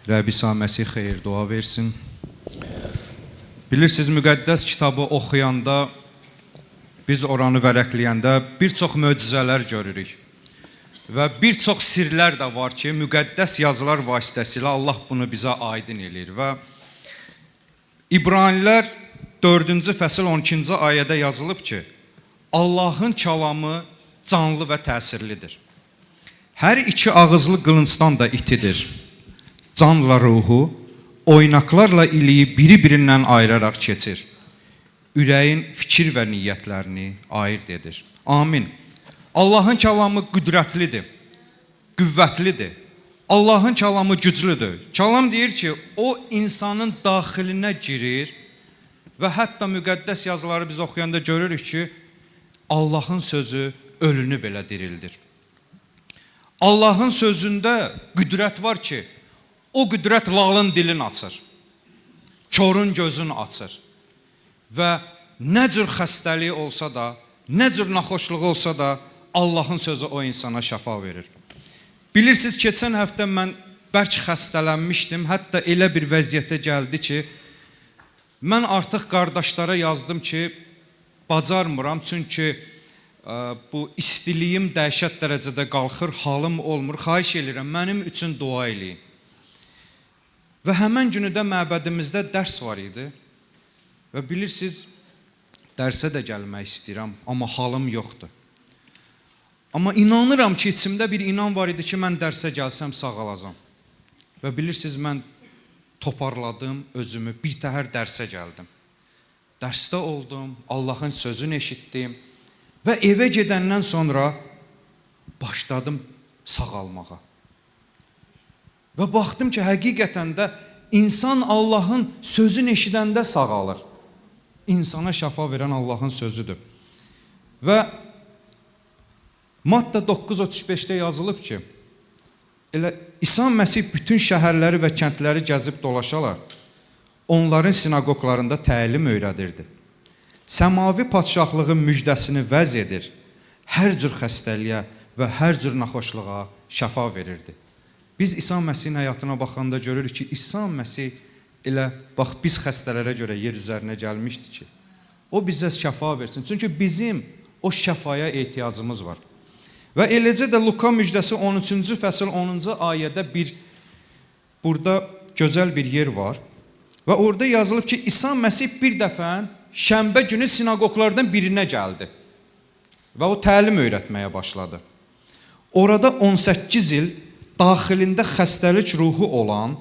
Rəbb İsa Məsih xeyir dua versin. Bilirsiniz, müqəddəs kitabı oxuyanda, biz oranı vərəqləyəndə bir çox möcüzələr görürük. Və bir çox sirlər də var ki, müqəddəs yazılar vasitəsilə Allah bunu bizə aydın edir. Və İbranilər 4-cü fəsil 12-ci ayədə yazılıb ki, Allahın kəlamı canlı və təsirlidir. Hər iki ağızlı qılıncdan da itidir. Canla ruhu, oynaqlarla iliyi biri-birindən ayıraraq keçir. Ürəyin fikir və niyyətlərini ayırt edir. Amin. Allahın kəlamı qüdrətlidir, qüvvətlidir. Allahın kəlamı güclüdür. Kəlam deyir ki, o insanın daxilinə girir və hətta müqəddəs yazıları biz oxuyanda görürük ki, Allahın sözü ölünü belə dirildir. Allahın sözündə qüdrət var ki, o qüdrət lalın dilini açır, körün gözünü açır və nə cür xəstəliyi olsa da, nə cür naxoşluğu olsa da Allahın sözü o insana şəfa verir. Bilirsiniz, keçən həftə mən bərk xəstələnmişdim, hətta elə bir vəziyyətə gəldi ki, mən artıq qardaşlara yazdım ki, bacarmıram, çünki bu istiliyim dəhşət dərəcədə qalxır, halım olmur, xahiş edirəm, mənim üçün dua eləyin. Və həmən günü də məbədimizdə dərs var idi və bilirsiniz, dərsə də gəlmək istəyirəm, amma halım yoxdur. Amma inanıram ki, içimdə bir inan var idi ki, mən dərsə gəlsəm sağalacam. Və bilirsiniz, mən toparladım özümü, bir təhər dərsə gəldim. Dərsdə oldum, Allahın sözünü eşitdim və evə gedəndən sonra başladım sağalmağa. Və baxdım ki, həqiqətən də insan Allahın sözünü eşidəndə sağalır. İnsana şəfa verən Allahın sözüdür. Və Matta 9:35-də yazılıb ki, elə İsa Məsih bütün şəhərləri və kəndləri gəzib dolaşalar, onların sinagoglarında təlim öyrədirdi. Səmavi padşahlığın müjdəsini vəz edir, hər cür xəstəliyə və hər cür naxoşluğa şəfa verirdi. Biz İsa Məsihin həyatına baxanda görürük ki, İsa Məsih elə, bax, biz xəstələrə görə yer üzərinə gəlmişdi ki, o bizə şəfa versin. Çünki bizim o şəfaya ehtiyacımız var. Və eləcə də Luka müjdəsi 13-cü fəsil 10-cu ayədə burada gözəl bir yer var. Və orada yazılıb ki, İsa Məsih bir dəfə şənbə günü sinagoglardan birinə gəldi. Və o təlim öyrətməyə başladı. Orada 18 il daxilində xəstəlik ruhu olan,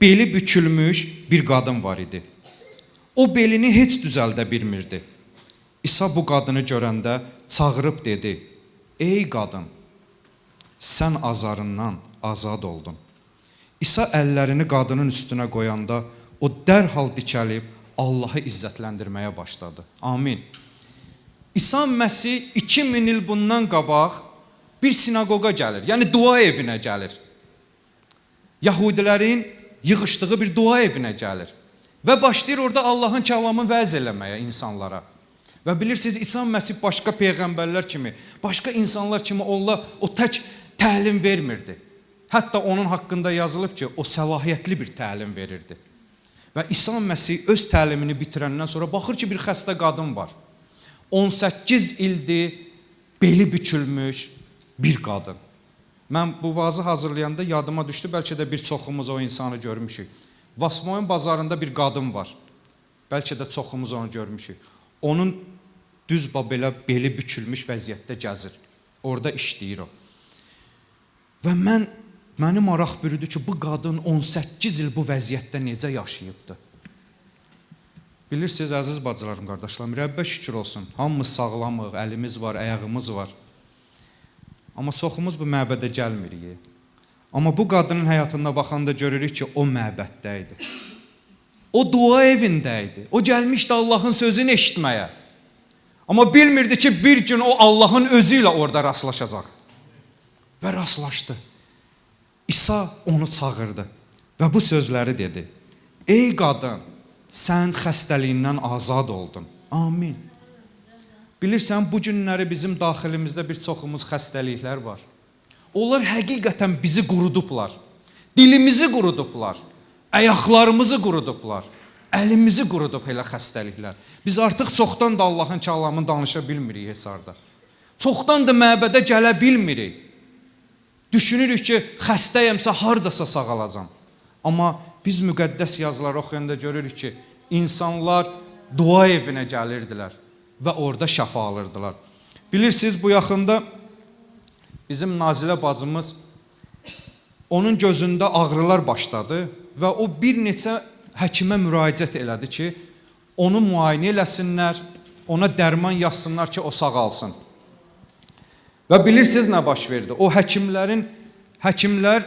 beli bükülmüş bir qadın var idi. O belini heç düzəldə bilmirdi. İsa bu qadını görəndə çağırıb dedi, ey qadın, sən azarından azad oldun. İsa əllərini qadının üstünə qoyanda, o dərhal dikəlib Allahı izzətləndirməyə başladı. Amin. İsa Məsih 2000 il bundan qabaq bir sinagoqa gəlir, yəni dua evinə gəlir. Yahudilərin yığışdığı bir dua evinə gəlir və başlayır orada Allahın kəlamını vəz eləməyə insanlara. Və bilirsiniz, İsa Məsih başqa peyğəmbərlər kimi, başqa insanlar kimi o tək təlim vermirdi. Hətta onun haqqında yazılıb ki, o səlahiyyətli bir təlim verirdi. Və İsa Məsih öz təlimini bitirəndən sonra baxır ki, bir xəstə qadın var. 18 ildir beli bükülmüş bir qadın. Mən bu vaazı hazırlayanda yadıma düşdü, bəlkə də bir çoxumuz o insanı görmüşük. Vasmoyun bazarında bir qadın var. Bəlkə də çoxumuz onu görmüşük. Onun düz belə beli bükülmüş vəziyyətdə gəzir. Orada işləyir o. Və məni maraq bürüdü ki, bu qadın 18 il bu vəziyyətdə necə yaşayıbdı? Bilirsiniz, əziz bacılarım, qardaşlarım, Rəbbə şükür olsun. Hamımız sağlamıq, əlimiz var, ayağımız var. Amma çoxumuz bu məbədə gəlmirik. Amma bu qadının həyatına baxanda görürük ki, o məbəddə idi. O dua evində idi. O gəlmişdi Allahın sözünü eşitməyə. Amma bilmirdi ki, bir gün o Allahın özü ilə orada rastlaşacaq. Və rastlaşdı. İsa onu çağırdı və bu sözləri dedi. Ey qadın, sən xəstəliyindən azad oldun. Amin. Bilirsən, bu günləri bizim daxilimizdə bir çoxumuz xəstəliklər var. Onlar həqiqətən bizi qurudublar. Dilimizi qurudublar, ayaqlarımızı qurudublar, əlimizi qurudub elə xəstəliklər. Biz artıq çoxdan da Allahın kəlamını danışa bilmirik heç harda. Çoxdan da məbədə gələ bilmirik. Düşünürük ki, xəstəyəmsə hardasa sağalacam. Amma biz müqəddəs yazıları oxuyanda görürük ki, insanlar dua evinə gəlirdilər və orada şəfa alırdılar. Bilirsiniz, bu yaxında bizim Nazilə bacımız, onun gözündə ağrılar başladı və o bir neçə həkimə müraciət elədi ki, onu müayinə eləsinlər, ona dərman yazsınlar ki, o sağalsın. Və bilirsiniz nə baş verdi? O həkimlər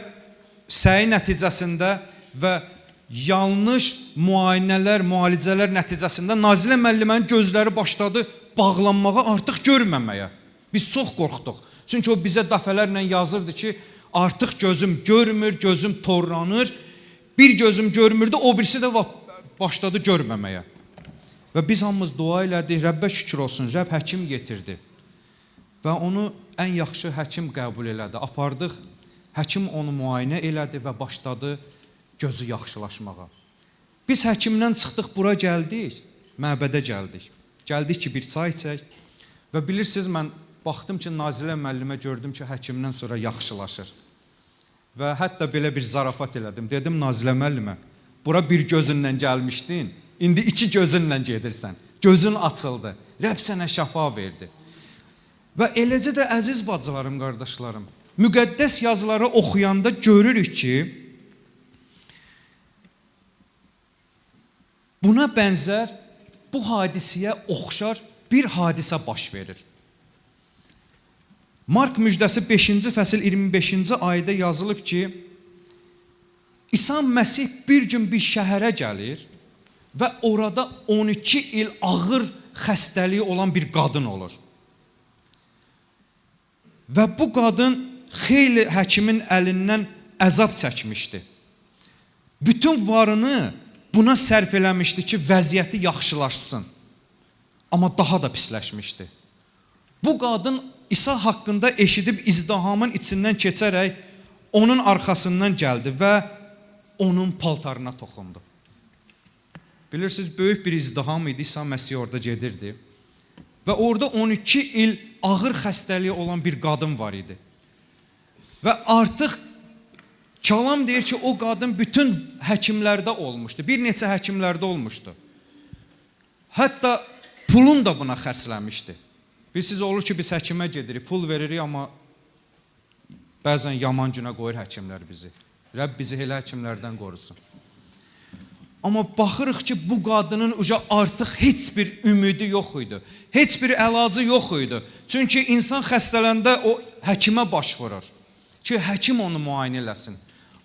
səyi nəticəsində və yanlış müayinələr, müalicələr nəticəsində Nazilə müəllimənin gözləri başladı bağlanmağa, artıq görməməyə. Biz çox qorxduq. Çünki o bizə dəfələrlə yazırdı ki, artıq gözüm görmür, gözüm torlanır. Bir gözüm görmürdü, o birisi də başladı görməməyə. Və biz hamımız dua elədik, Rəbbə şükür olsun, Rəbb həkim getirdi. Və onu ən yaxşı həkim qəbul elədi. Apardıq, həkim onu müayinə elədi və başladı gözü yaxşılaşmağa. Biz həkimdən çıxdıq, bura gəldik, məbədə gəldik. Gəldik ki, bir çay içək və bilirsiniz, mən baxdım ki, Nazilə müəllimə gördüm ki, həkimdən sonra yaxşılaşır. Və hətta belə bir zarafat elədim. Dedim Nazilə müəllimə, bura bir gözünlə gəlmişdin, indi iki gözünlə gedirsən. Gözün açıldı, Rəbb sənə şəfa verdi. Və eləcə də əziz bacılarım, qardaşlarım, müqəddəs yazıları oxuyanda görürük ki, buna bənzər, bu hadisiyə oxşar bir hadisə baş verir. Mark müjdəsi 5-ci fəsil 25-ci ayədə yazılıb ki, İsa Məsih bir gün bir şəhərə gəlir və orada 12 il ağır xəstəliyi olan bir qadın olur. Və bu qadın xeyli həkimin əlindən əzab çəkmişdi. Bütün varını buna sərf eləmişdi ki, vəziyyəti yaxşılaşsın. Amma daha da pisləşmişdi. Bu qadın İsa haqqında eşidib izdihamın içindən keçərək onun arxasından gəldi və onun paltarına toxundu. Bilirsiniz, böyük bir izdiham idi, İsa Məsih orada gedirdi. Və orada 12 il ağır xəstəliyi olan bir qadın var idi. Və artıq kəlam deyir ki, o qadın bütün həkimlərdə olmuşdu. Bir neçə həkimlərdə olmuşdu. Hətta pulun da buna xərcləmişdi. Bilirsiniz, olur ki, biz həkimə gedirik, pul veririk, amma bəzən yaman günə qoyur həkimlər bizi. Rəbb bizi elə həkimlərdən qorusun. Amma baxırıq ki, bu qadının artıq heç bir ümidi yox idi. Heç bir əlacı yox idi. Çünki insan xəstələndə o həkimə baş vurur ki, həkim onu müayinə eləsin.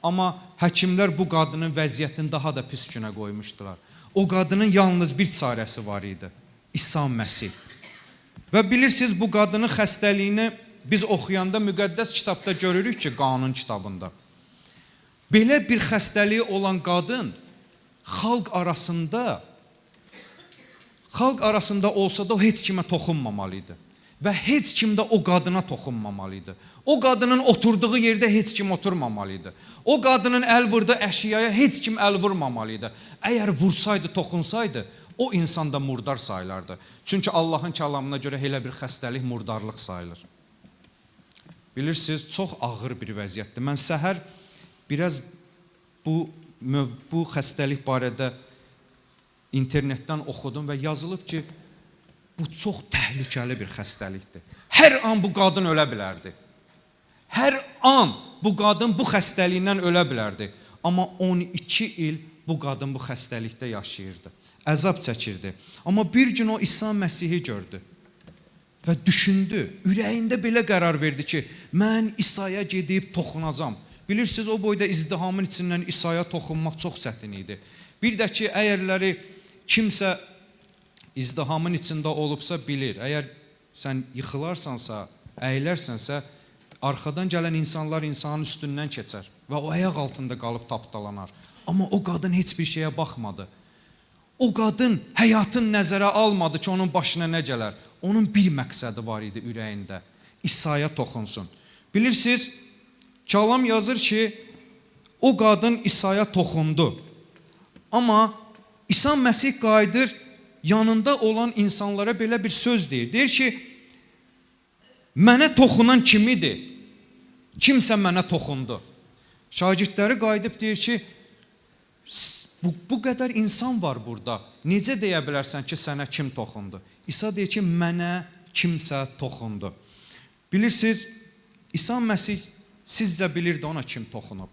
Amma həkimlər bu qadının vəziyyətini daha da pis günə qoymuşdular. O qadının yalnız bir çarəsi var idi, İsa Məsih. Və bilirsiniz, bu qadının xəstəliyini biz oxuyanda müqəddəs kitabda görürük ki, qanun kitabında. Belə bir xəstəliyi olan qadın xalq arasında olsa da o heç kimə toxunmamalı idi. Və heç kim də o qadına toxunmamalı idi. O qadının oturduğu yerdə heç kim oturmamalı idi. O qadının əl vurduğu əşyaya heç kim əl vurmamalı idi. Əgər vursaydı, toxunsaydı, o insan da murdar sayılardı. Çünki Allahın kəlamına görə elə bir xəstəlik murdarlıq sayılır. Bilirsiniz, çox ağır bir vəziyyətdir. Mən səhər biraz bu xəstəlik barədə internetdən oxudum və yazılıb ki, bu çox təhlükəli bir xəstəlikdir. Hər an bu qadın ölə bilərdi. Hər an bu qadın bu xəstəliyindən ölə bilərdi. Amma 12 il bu qadın bu xəstəlikdə yaşayırdı. Əzab çəkirdi. Amma bir gün o İsa Məsihi gördü və düşündü. Ürəyində belə qərar verdi ki, mən İsa'ya gedib toxunacam. Bilirsiniz, o boyda izdihamın içindən İsa'ya toxunmaq çox çətin idi. Bir də ki, əgərləri kimsə izdihamın içində olubsa bilir. Əgər sən yıxılarsansa, əyilərsənsə, arxadan gələn insanlar insanın üstündən keçər və o ayaq altında qalıb tapdalanar. Amma o qadın heç bir şeyə baxmadı. O qadın həyatın nəzərə almadı ki, onun başına nə gələr. Onun bir məqsədi var idi ürəyində. İsa'ya toxunsun. Bilirsiniz, kəlam yazır ki, o qadın İsa'ya toxundu. Amma İsa Məsih qayıdır, yanında olan insanlara belə bir söz deyir. Deyir ki, mənə toxunan kimidir? Kimsə mənə toxundu. Şagirdləri qayıdıb deyir ki, bu qədər insan var burada. Necə deyə bilərsən ki, sənə kim toxundu? İsa deyir ki, mənə kimsə toxundu. Bilirsiniz, İsa Məsih sizcə bilirdi ona kim toxunub?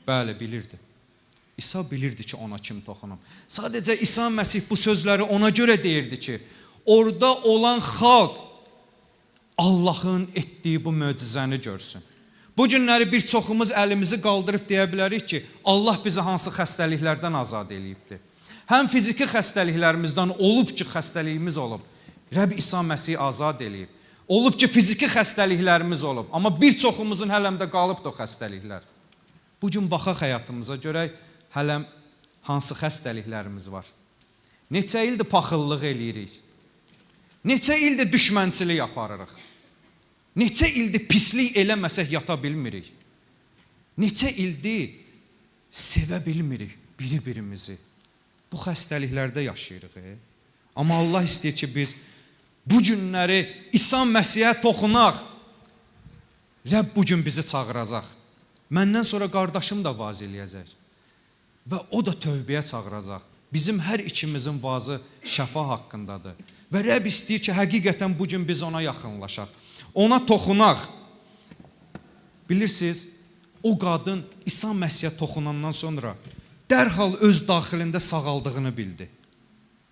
Bəli, bilirdi. İsa bilirdi ki, ona kim toxunub. Sadəcə İsa Məsih bu sözləri ona görə deyirdi ki, orada olan xalq Allahın etdiyi bu möcüzəni görsün. Bu günləri bir çoxumuz əlimizi qaldırıb deyə bilərik ki, Allah bizi hansı xəstəliklərdən azad eləyibdir. Həm fiziki xəstəliklərimizdən olub ki, xəstəliyimiz olub. Rəbb İsa Məsih azad eləyib. Olub ki, fiziki xəstəliklərimiz olub. Amma bir çoxumuzun hələmdə qalıbdır o xəstəliklər. Bu gün baxaq həyatımıza görək, hələm hansı xəstəliklərimiz var. Neçə ildir paxıllıq eləyirik. Neçə ildir düşmənçilik aparırıq. Neçə ildir pislik eləməsək yata bilmirik. Neçə ildir sevə bilmirik biri-birimizi. Bu xəstəliklərdə yaşayırıq. Amma Allah istəyir ki, biz bu günləri İsa Məsihə toxunaq. Rəbb bu gün bizi çağıracaq. Məndən sonra qardaşım da vaz eləyəcək. Və o da tövbəyə çağıracaq. Bizim hər ikimizin vazı şəfa haqqındadır. Və Rəbb istəyir ki, həqiqətən bu gün biz ona yaxınlaşaq. Ona toxunaq. Bilirsiniz, o qadın İsa Məsihə toxunandan sonra dərhal öz daxilində sağaldığını bildi.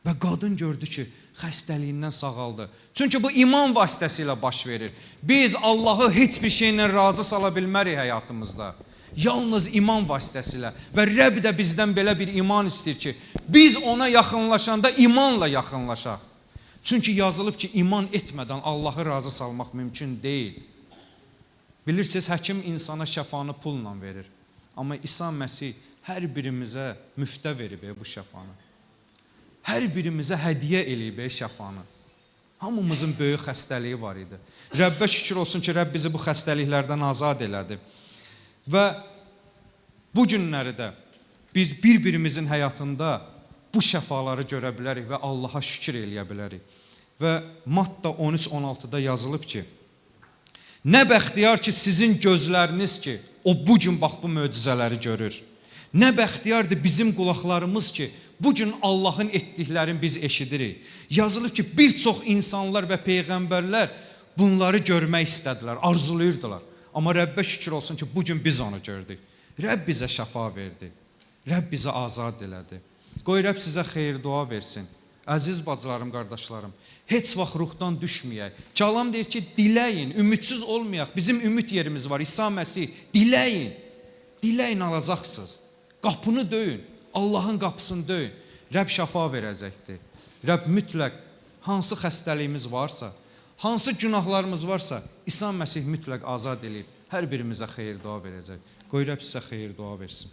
Və qadın gördü ki, xəstəliyindən sağaldı. Çünki bu iman vasitəsilə baş verir. Biz Allahı heç bir şeylə razı sala bilmərik həyatımızda. Yalnız iman vasitəsilə. Və Rəbb də bizdən belə bir iman istəyir ki, biz ona yaxınlaşanda imanla yaxınlaşaq. Çünki yazılıb ki, iman etmədən Allahı razı salmaq mümkün deyil. Bilirsiniz, həkim insana şəfanı pulla verir. Amma İsa Məsih hər birimizə müftə verib bu şəfanı. Hər birimizə hədiyyə eləyib şəfanı. Hamımızın böyük xəstəliyi var idi. Rəbbə şükür olsun ki, Rəbb bizi bu xəstəliklərdən azad elədi. Və bu günləri də biz bir-birimizin həyatında bu şəfaları görə bilərik və Allaha şükür eləyə bilərik. Və Matta 13-16-da yazılıb ki, nə bəxtiyar ki, sizin gözləriniz ki, o bu gün bax bu möcüzələri görür. Nə bəxtiyardır bizim qulaqlarımız ki, bu gün Allahın etdiklərini biz eşidirik. Yazılıb ki, bir çox insanlar və peyğəmbərlər bunları görmək istədilər, arzulayırdılar. Amma Rəbbə şükür olsun ki, bu gün biz onu gördük. Rəbb bizə şəfa verdi. Rəbb bizə azad elədi. Qoy Rəbb sizə xeyir dua versin. Əziz bacılarım, qardaşlarım, heç vaxt ruhdan düşməyək. Kəlam deyir ki, diləyin, ümidsiz olmayaq. Bizim ümid yerimiz var, İsa Məsih. Diləyin, diləyin alacaqsınız. Qapını döyün, Allahın qapısını döyün. Rəbb şəfa verəcəkdir. Rəbb mütləq hansı xəstəliyimiz varsa, hansı günahlarımız varsa, İsa Məsih mütləq azad edib hər birimizə xeyir dua verəcək. Qoy Rəbb sizə xeyir dua versin.